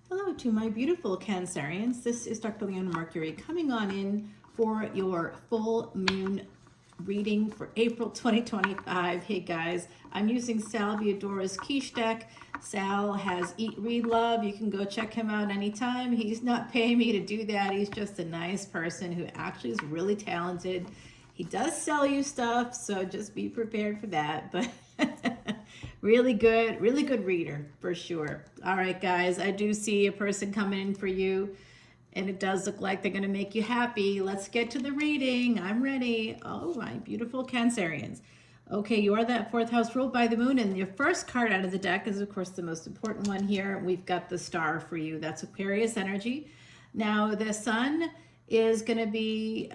Hello to my beautiful Cancerians. This is Dr. Leona Mercury coming on in for your full moon reading for April 2025. Hey guys, I'm using Sal Viodora's quiche deck. Sal has Eat, Read, Love. You can go check him out anytime. He's not paying me to do that. He's just a nice person who actually is really talented. He does sell you stuff, so just be prepared for that. But really good reader for sure. All right, guys, I do see a person coming in for you, and it does look like they're going to make you happy. Let's get to the reading. I'm ready. Oh, my beautiful Cancerians. Okay, you are that fourth house ruled by the moon, and your first card out of the deck is, of course, the most important one here. We've got the star for you. That's Aquarius energy. Now, the sun is going to be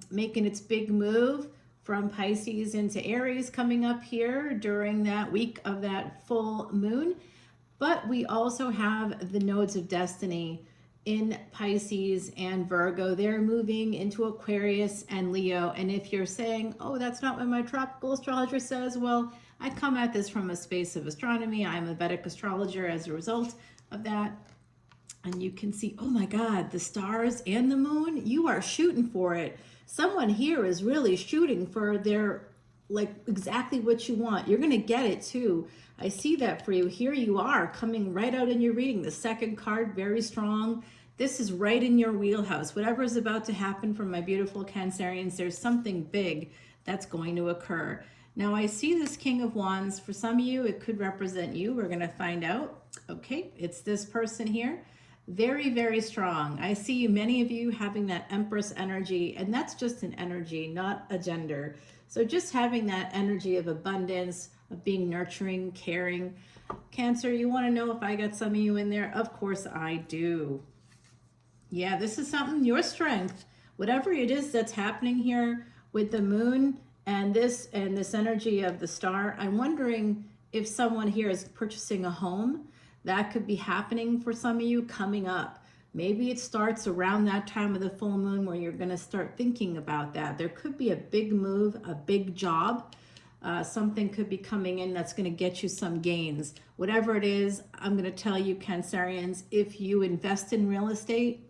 making its big move from Pisces into Aries coming up here during that week of that full moon. But we also have the nodes of destiny in Pisces and Virgo. They're moving into Aquarius and Leo. And if you're saying, oh, that's not what my tropical astrologer says, well, I come at this from a space of astronomy. I'm a Vedic astrologer as a result of that. And you can see, oh my God, the stars and the moon, you are shooting for it. Someone here is really shooting for their, like, exactly what you want. You're going to get it too. I see that for you. Here you are coming right out in your reading. The second card, very strong. This is right in your wheelhouse. Whatever is about to happen for my beautiful Cancerians, there's something big that's going to occur. Now I see this King of Wands. For some of you, it could represent you. We're going to find out. Okay, it's this person here. Very, very strong. I see many of you having that Empress energy, and that's just an energy, not a gender. So just having that energy of abundance, of being nurturing, caring. Cancer, you want to know if I got some of you in there? Of course I do. Yeah, this is something, your strength, whatever it is that's happening here with the moon and this energy of the star. I'm wondering if someone here is purchasing a home. That could be happening for some of you coming up. Maybe it starts around that time of the full moon where you're going to start thinking about that. There could be a big move, a big job. Something could be coming in that's going to get you some gains. Whatever it is, I'm going to tell you, Cancerians, if you invest in real estate,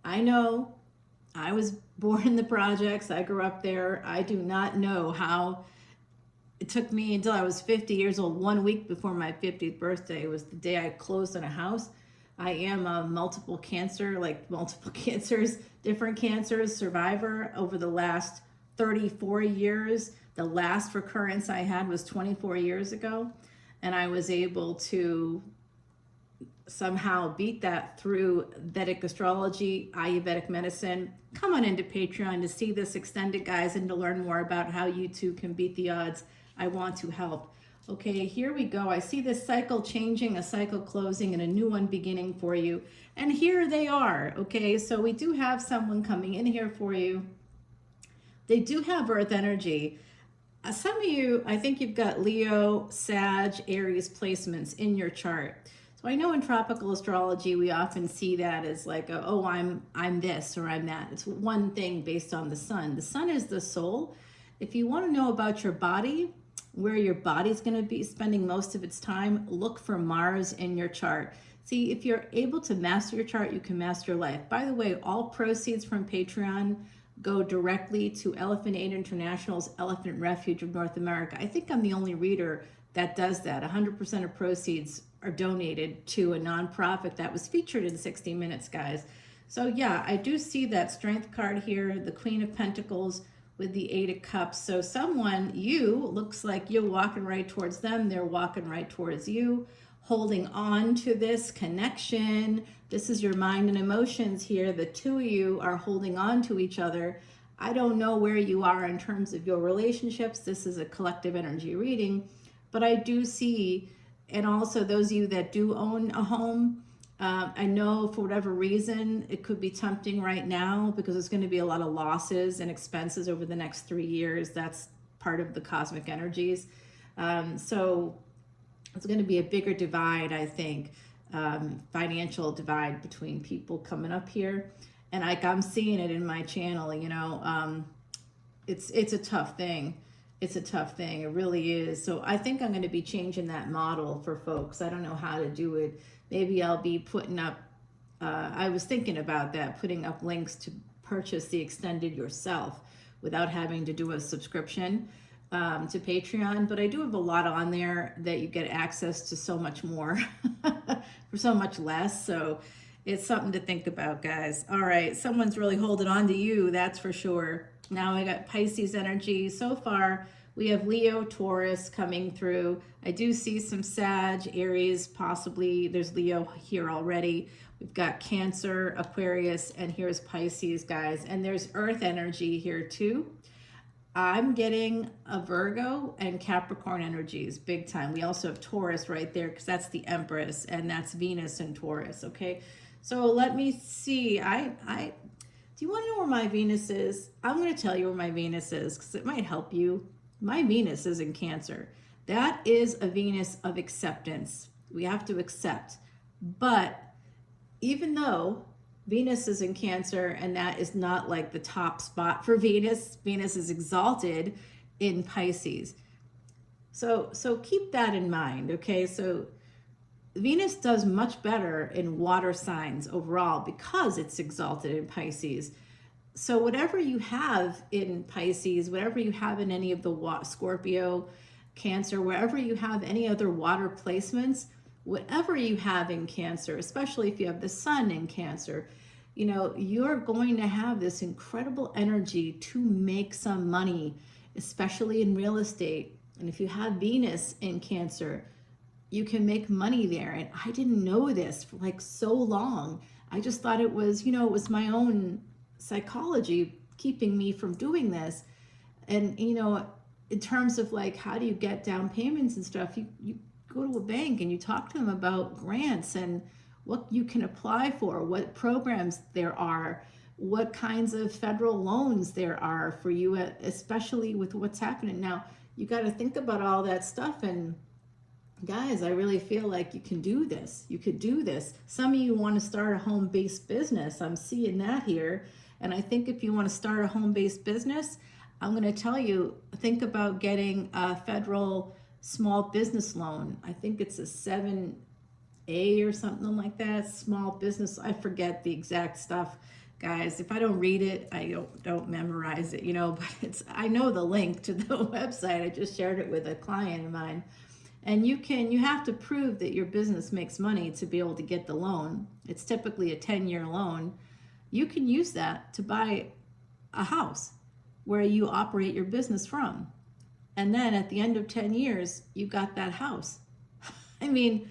I know I was born in the projects. I grew up there. I do not know how. It took me until I was 50 years old, 1 week before my 50th birthday was the day I closed on a house. I am a multiple cancers, different cancers survivor over the last 34 years. The last recurrence I had was 24 years ago, and I was able to somehow beat that through Vedic astrology, Ayurvedic medicine. Come on into Patreon to see this extended, guys, and to learn more about how you too can beat the odds. I want to help. Okay, here we go. I see this cycle changing, a cycle closing, and a new one beginning for you. And here they are. Okay, so we do have someone coming in here for you. They do have Earth energy. Some of you, I think you've got Leo, Sag, Aries placements in your chart. So I know in tropical astrology, we often see that as like, oh, I'm this or I'm that. It's one thing based on the sun. The sun is the soul. If you want to know about your body, where your body's going to be spending most of its time, look for Mars in your chart. See, if you're able to master your chart, you can master your life. By the way, all proceeds from Patreon go directly to Elephant Aid International's Elephant Refuge of North America. I think I'm the only reader that does that. 100% of proceeds are donated to a nonprofit that was featured in 60 Minutes, guys. So yeah, I do see that strength card here, the Queen of Pentacles with the Eight of Cups. So someone, you, looks like you're walking right towards them. They're walking right towards you, holding on to this connection. This is your mind and emotions here. The two of you are holding on to each other. I don't know where you are in terms of your relationships. This is a collective energy reading, but I do see, and also those of you that do own a home, I know for whatever reason, it could be tempting right now because there's going to be a lot of losses and expenses over the next 3 years. That's part of the cosmic energies. So it's going to be a bigger divide, I think, financial divide between people coming up here. And like I'm seeing it in my channel, you know, it's a tough thing. It's a tough thing. It really is. So I think I'm going to be changing that model for folks. I don't know how to do it maybe I'll be putting up, I was thinking about that, putting up links to purchase the extended yourself without having to do a subscription to Patreon. But I do have a lot on there that you get access to so much more for so much less. So it's something to think about, guys. All right, someone's really holding on to you, that's for sure. Now I got Pisces energy. So far, we have Leo, Taurus coming through. I do see some Sag, Aries, possibly. There's Leo here already. We've got Cancer, Aquarius, and here's Pisces, guys. And there's Earth energy here too. I'm getting a Virgo and Capricorn energies big time. We also have Taurus right there because that's the Empress, and that's Venus in Taurus, okay? So let me see. Do you want to know where my Venus is? I'm going to tell you where my Venus is because it might help you. My Venus is in Cancer. That is a Venus of acceptance. We have to accept. But even though Venus is in Cancer, and that is not like the top spot for Venus, Venus is exalted in Pisces. So keep that in mind, okay? So Venus does much better in water signs overall because it's exalted in Pisces. So whatever you have in Pisces, whatever you have in any of the Scorpio, Cancer, wherever you have any other water placements, whatever you have in Cancer, especially if you have the sun in Cancer, you know, you're going to have this incredible energy to make some money, especially in real estate. And if you have Venus in Cancer, you can make money there. And I didn't know this for like so long. I just thought it was, you know, it was my own psychology keeping me from doing this. And, you know, in terms of like, how do you get down payments and stuff? You go to a bank and you talk to them about grants and what you can apply for, what programs there are, what kinds of federal loans there are for you, especially with what's happening now. You got to think about all that stuff. And guys, I really feel like you can do this. You could do this. Some of you want to start a home-based business. I'm seeing that here. And I think if you want to start a home-based business, I'm going to tell you, think about getting a federal small business loan. I think it's a 7A or something like that. Small business. I forget the exact stuff, guys. If I don't read it, I don't memorize it, you know, but I know the link to the website. I just shared it with a client of mine. And you have to prove that your business makes money to be able to get the loan. It's typically a 10-year loan. You can use that to buy a house where you operate your business from. And then at the end of 10 years, you got that house. I mean,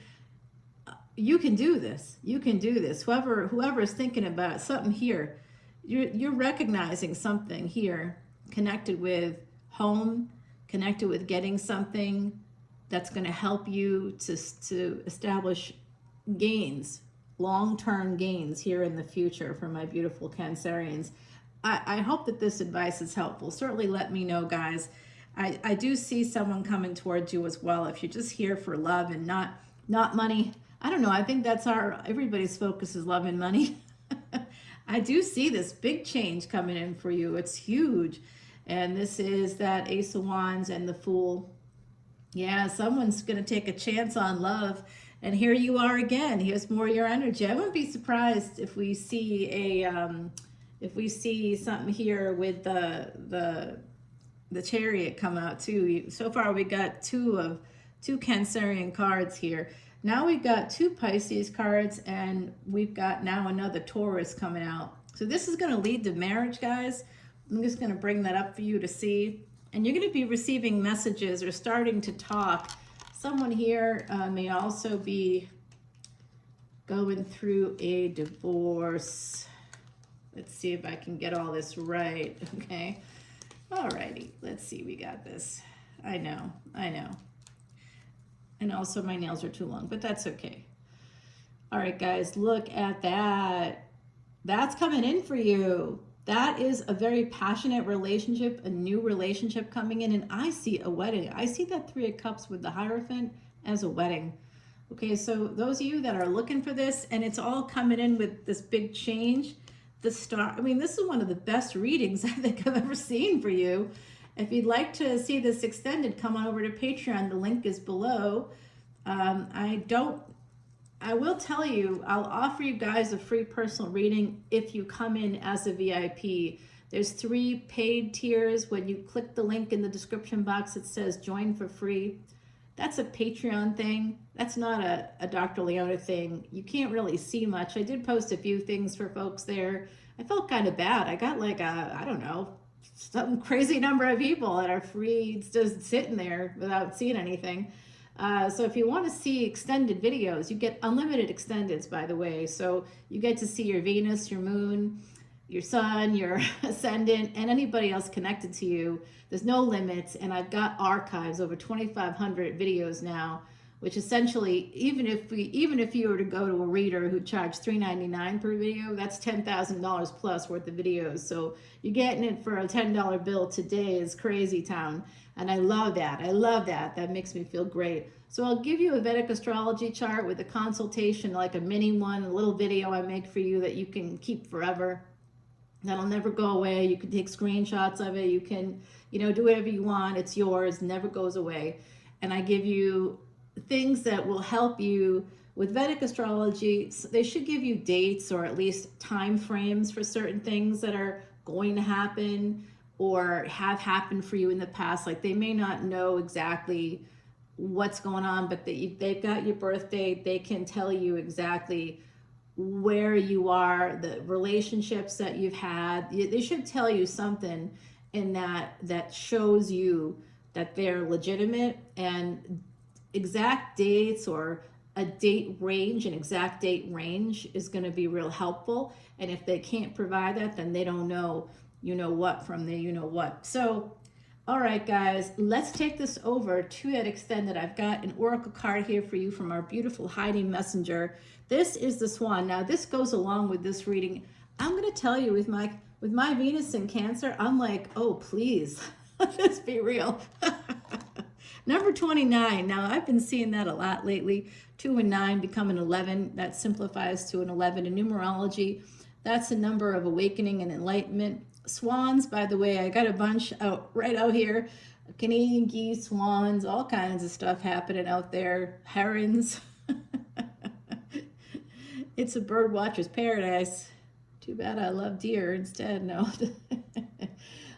you can do this. You can do this. Whoever is thinking about something here, you're recognizing something here connected with home, connected with getting something that's going to help you to establish gains, long-term gains here in the future for my beautiful Cancerians. I hope that this advice is helpful. Certainly let me know, guys. I do see someone coming towards you as well. If you're just here for love and not money, I don't know. I think that's everybody's focus is love and money. I do see this big change coming in for you. It's huge. And this is that Ace of Wands and the Fool. Yeah, someone's going to take a chance on love. And here you are again. Here's more of your energy. I wouldn't be surprised if we see something here with the Chariot come out too. So far we got two Cancerian cards here. Now we've got 2 Pisces cards, and we've got now another Taurus coming out. So this is going to lead to marriage, guys. I'm just going to bring that up for you to see. And you're going to be receiving messages or starting to talk. Someone here may also be going through a divorce. Let's see if I can get all this right, okay? Alrighty, let's see, we got this. I know. And also my nails are too long, but that's okay. All right, guys, look at that. That's coming in for you. That is a very passionate relationship, a new relationship coming in, and I see a wedding. I see that 3 of Cups with the Hierophant as a wedding. Okay, so those of you that are looking for this, and it's all coming in with this big change, the star, I mean, this is one of the best readings I think I've ever seen for you. If you'd like to see this extended, come on over to Patreon. The link is below. I don't I will tell you, I'll offer you guys a free personal reading if you come in as a VIP. There's 3 paid tiers. When you click the link in the description box, it says join for free. That's a Patreon thing. That's not a Dr. Leona thing. You can't really see much. I did post a few things for folks there. I felt kind of bad. I got like I don't know, some crazy number of people that are free just sitting there without seeing anything. So if you want to see extended videos, you get unlimited extendeds, by the way. So you get to see your Venus, your moon, your sun, your ascendant, and anybody else connected to you. There's no limits, and I've got archives, over 2,500 videos now, which essentially, even if you were to go to a reader who charged $3.99 per video, that's $10,000 plus worth of videos. So you're getting it for a $10 bill today is crazy town. And I love that. I love that. That makes me feel great. So I'll give you a Vedic astrology chart with a consultation, like a mini one, a little video I make for you that you can keep forever. That'll never go away. You can take screenshots of it. You can, do whatever you want. It's yours, never goes away. And I give you things that will help you with Vedic astrology. They should give you dates or at least time frames for certain things that are going to happen or have happened for you in the past. Like they may not know exactly what's going on, but they've got your birth date. They can tell you exactly where you are, the relationships that you've had. They should tell you something in that shows you that they're legitimate, and exact dates or a date range, an exact date range is going to be real helpful. And if they can't provide that, then they don't know what from the what. So all right, guys, let's take this over to that extended. I've got an oracle card here for you from our beautiful hiding messenger. This is the Swan. Now, this goes along with this reading. I'm going to tell you, with my Venus in Cancer, I'm like, oh, please, let's be real. Number 29. Now, I've been seeing that a lot lately. 2 and 9 become an 11. That simplifies to an 11 in numerology. That's a number of awakening and enlightenment. Swans, by the way, I got a bunch right out here. Canadian geese, swans, all kinds of stuff happening out there. Herons. It's a bird watcher's paradise. Too bad I love deer instead. No.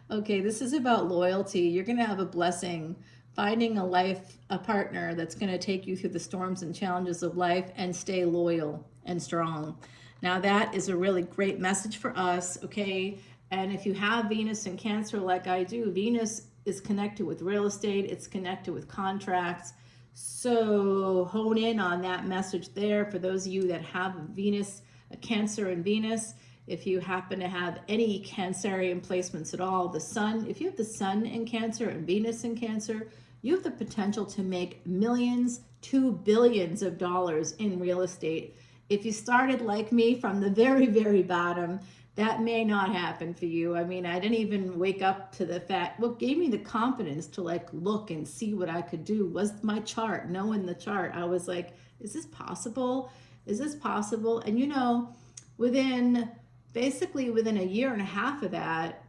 Okay, this is about loyalty. You're going to have a blessing finding a partner that's going to take you through the storms and challenges of life and stay loyal and strong. Now, that is a really great message for us, okay? And if you have Venus in Cancer like I do, Venus is connected with real estate. It's connected with contracts. So hone in on that message there for those of you that have Venus, a Cancer in Venus. If you happen to have any Cancerian placements at all, the Sun, if you have the Sun in Cancer and Venus in Cancer, you have the potential to make millions to billions of dollars in real estate. If you started like me from the very, very bottom, that may not happen for you. I mean, I didn't even wake up to the fact. What gave me the confidence to look and see what I could do was my chart. Knowing the chart, I was like, is this possible? Is this possible? And basically within a year and a half of that,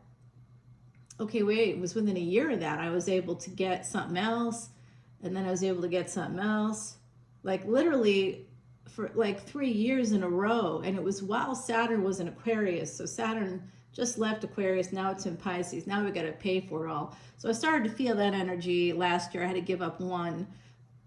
it was within a year of that, I was able to get something else. And then I was able to get something else. Like literally for 3 years in a row. And it was while Saturn was in Aquarius. So Saturn just left Aquarius. Now it's in Pisces. Now we got to pay for it all. So I started to feel that energy last year. I had to give up one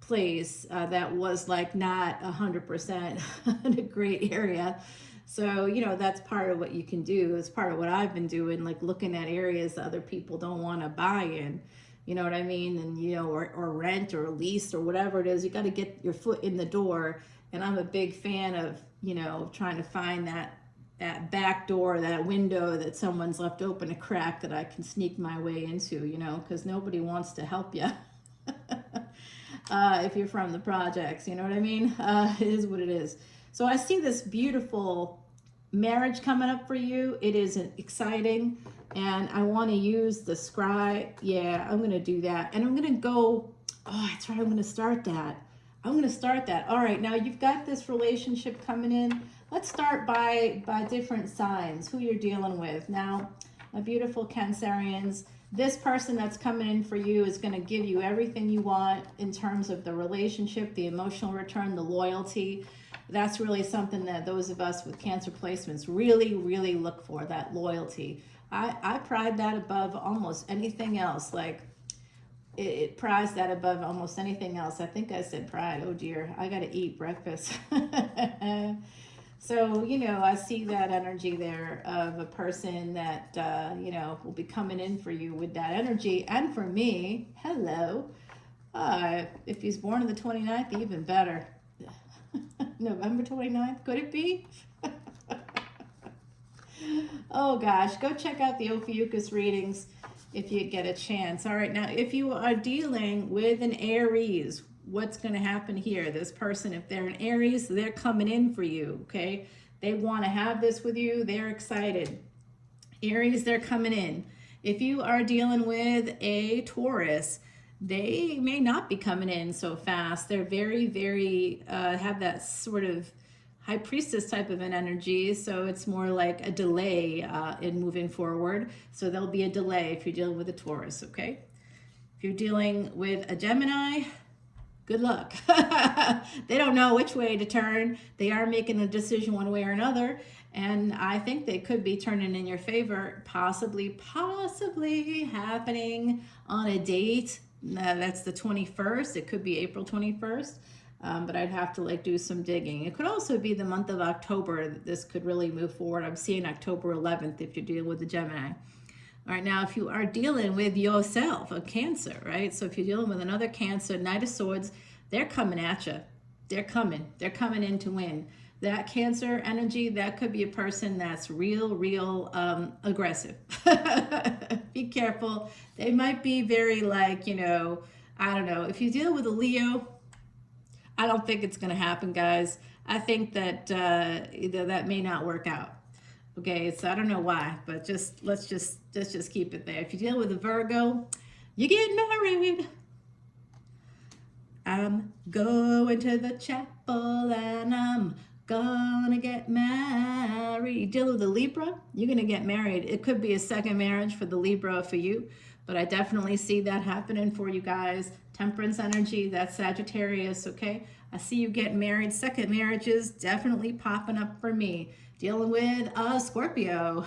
place that was not 100% in a great area. So, that's part of what you can do. It's part of what I've been doing, looking at areas that other people don't want to buy in. You know what I mean? And, or rent or lease or whatever it is. You got to get your foot in the door. And I'm a big fan of, trying to find that back door, that window that someone's left open, a crack that I can sneak my way into, because nobody wants to help you if you're from the projects, you know what I mean? It is what it is. So I see this beautiful marriage coming up for you. It is exciting, and I want to use the scry. Yeah, I'm going to do that. And I'm going to go, that's right, I'm going to start that. All right, now you've got this relationship coming in. Let's start by different signs, who you're dealing with. Now, my beautiful Cancerians, this person that's coming in for you is going to give you everything you want in terms of the relationship, the emotional return, the loyalty. That's really something that those of us with Cancer placements really, really look for, that loyalty. I pride that above almost anything else. Like, it prize that above almost anything else. I think I said pride. Oh dear, I got to eat breakfast. So, you know, I see that energy there of a person that, you know, will be coming in for you with that energy. And for me, hello. If he's born on the 29th, even better. November 29th, could it be? Oh gosh, go check out the Ophiuchus readings if you get a chance. All right, now if you are dealing with an Aries, what's going to happen here? This person, if they're an Aries, they're coming in for you, okay? They want to have this with you. They're excited. Aries, they're coming in. If you are dealing with a Taurus, they may not be coming in so fast. They're very, very, have that sort of High Priestess type of an energy, so it's more like a delay in moving forward. So there'll be a delay if you're dealing with a Taurus, okay? If you're dealing with a Gemini, good luck. They don't know which way to turn. They are making a decision one way or another, and I think they could be turning in your favor, possibly happening on a date. That's the 21st. It could be April 21st. But I'd have to like do some digging. It could also be the month of October that this could really move forward. I'm seeing October 11th if you're dealing with the Gemini. All right, now if you are dealing with yourself, a Cancer, right? So if you're dealing with another Cancer, Knight of Swords, they're coming at you. They're coming in to win. That Cancer energy, that could be a person that's real aggressive. Be careful. They might be very like, you know, I don't know. If you deal with a Leo, I don't think it's going to happen, guys. I think that that may not work out. Okay, so I don't know why, but let's just keep it there. If you deal with a Virgo, you get married. I'm going to the chapel and I'm gonna get married. You deal with a Libra, you're gonna get married. It could be a second marriage for the Libra for you, but I definitely see that happening for you guys. Temperance energy, that's Sagittarius, okay? I see you getting married. Second marriages definitely popping up for me. Dealing with a Scorpio.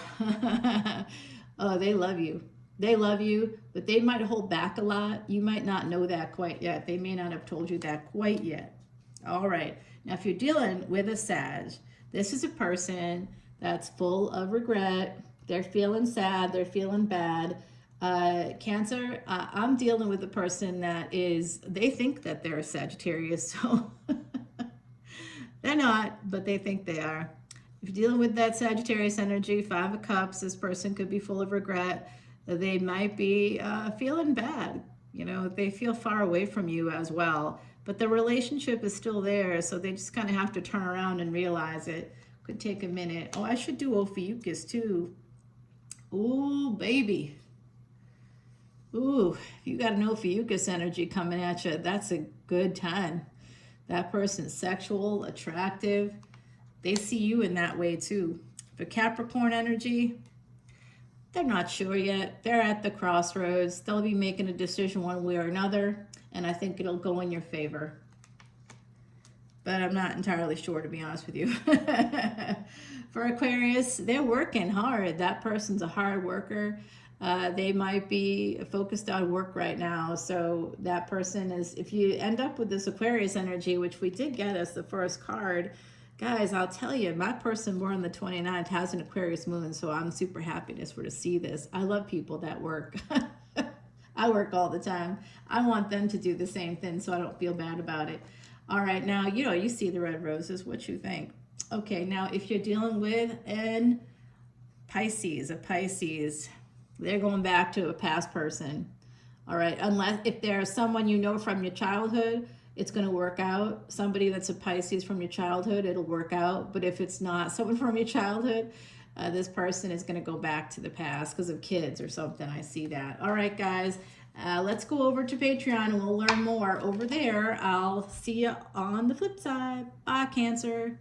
Oh, they love you. They love you, but they might hold back a lot. You might not know that quite yet. They may not have told you that quite yet. All right. Now, if you're dealing with a Sag, this is a person that's full of regret. They're feeling sad. They're feeling bad. Cancer, I'm dealing with a person that is, they think that they're a Sagittarius, so they're not, but they think they are. If you're dealing with that Sagittarius energy, 5 of Cups, this person could be full of regret. They might be feeling bad. You know, they feel far away from you as well, but the relationship is still there, so they just kind of have to turn around and realize it. Could take a minute. Oh, I should do Ophiuchus too. Ooh, baby. Ooh, if you got an Ophiuchus energy coming at you, that's a good time. That person's sexual, attractive. They see you in that way too. For Capricorn energy, they're not sure yet. They're at the crossroads. They'll be making a decision one way or another, and I think it'll go in your favor. But I'm not entirely sure, to be honest with you. For Aquarius, they're working hard. That person's a hard worker. They might be focused on work right now. So that person is, if you end up with this Aquarius energy, which we did get as the first card, guys, I'll tell you, my person born on the 29th has an Aquarius moon, so I'm super happy to see this. I love people that work. I work all the time. I want them to do the same thing so I don't feel bad about it. All right, now, you know, you see the red roses. What you think? Okay, now if you're dealing with a Pisces, they're going back to a past person. All right, unless if there's someone you know from your childhood, it's going to work out. Somebody that's a Pisces from your childhood, it'll work out. But if it's not someone from your childhood, this person is going to go back to the past because of kids or something. I see that. All right, guys, let's go over to Patreon and we'll learn more over there. I'll see you on the flip side. Bye, Cancer.